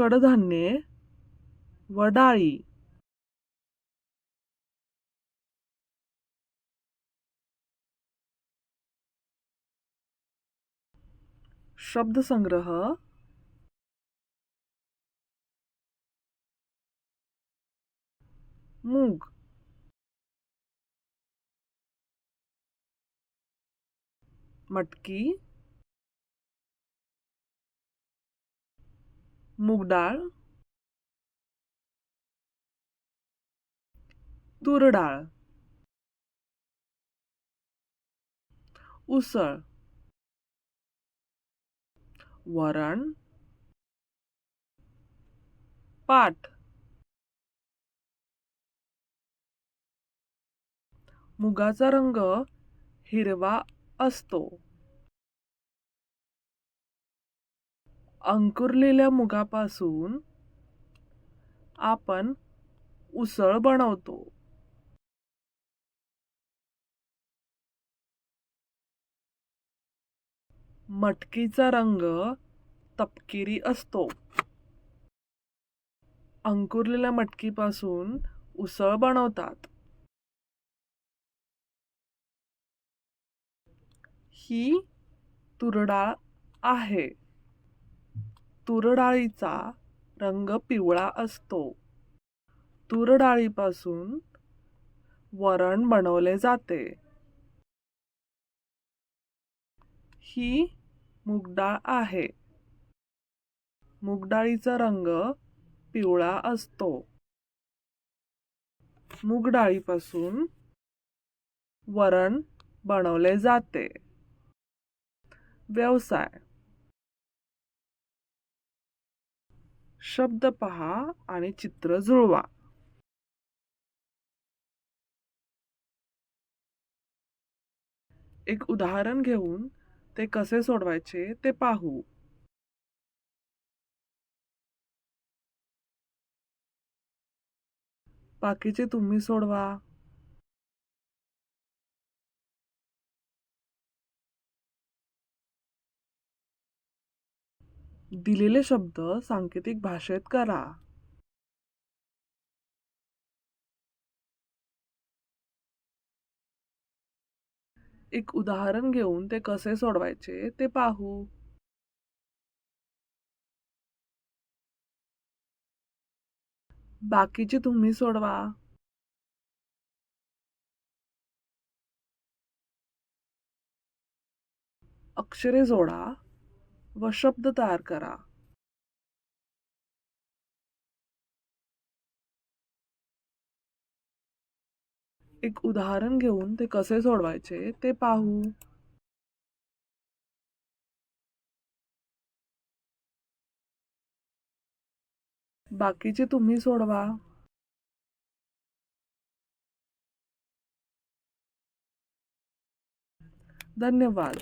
कडधान्ये व डाळी. शब्दसंग्रह: मूग, मटकी, मूग डाळ, तूर डाळ, उसळ, वरण, पाट. मुगाचा रंग हिरवा असतो. अंकुरलेल्या मुगापासून आपण उसळ बनवतो. मटकीचा रंग तपकिरी असतो. अंकुरलेल्या मटकीपासून उसळ बनवतात. ही तुरडाळ आहे. तुरडाळीचा रंग पिवळा असतो. तुरडाळीपासून वरण बनवले जाते. ही मूगडाळ आहे. मूगडाळीचा रंग पिवळा असतो. मूगडाळीपासून वरण बनवले जाते. व्यवसाय. शब्द पहा आणि चित्र जुळवा. एक उदाहरण घेऊन ते कसे सोडवायचे ते पाहू. बाकीचे तुम्ही सोडवा. दिलेले शब्द सांकेतिक भाषेत करा. एक उदाहरण घेऊन ते कसे सोडवायचे ते पाहू. बाकीचे तुम्ही सोडवा. अक्षरे जोडा व शब्द तयार करा. एक उदाहरण घेऊन ते कसे सोडवायचे ते पाहू. बाकीचे तुम्ही सोडवा. धन्यवाद.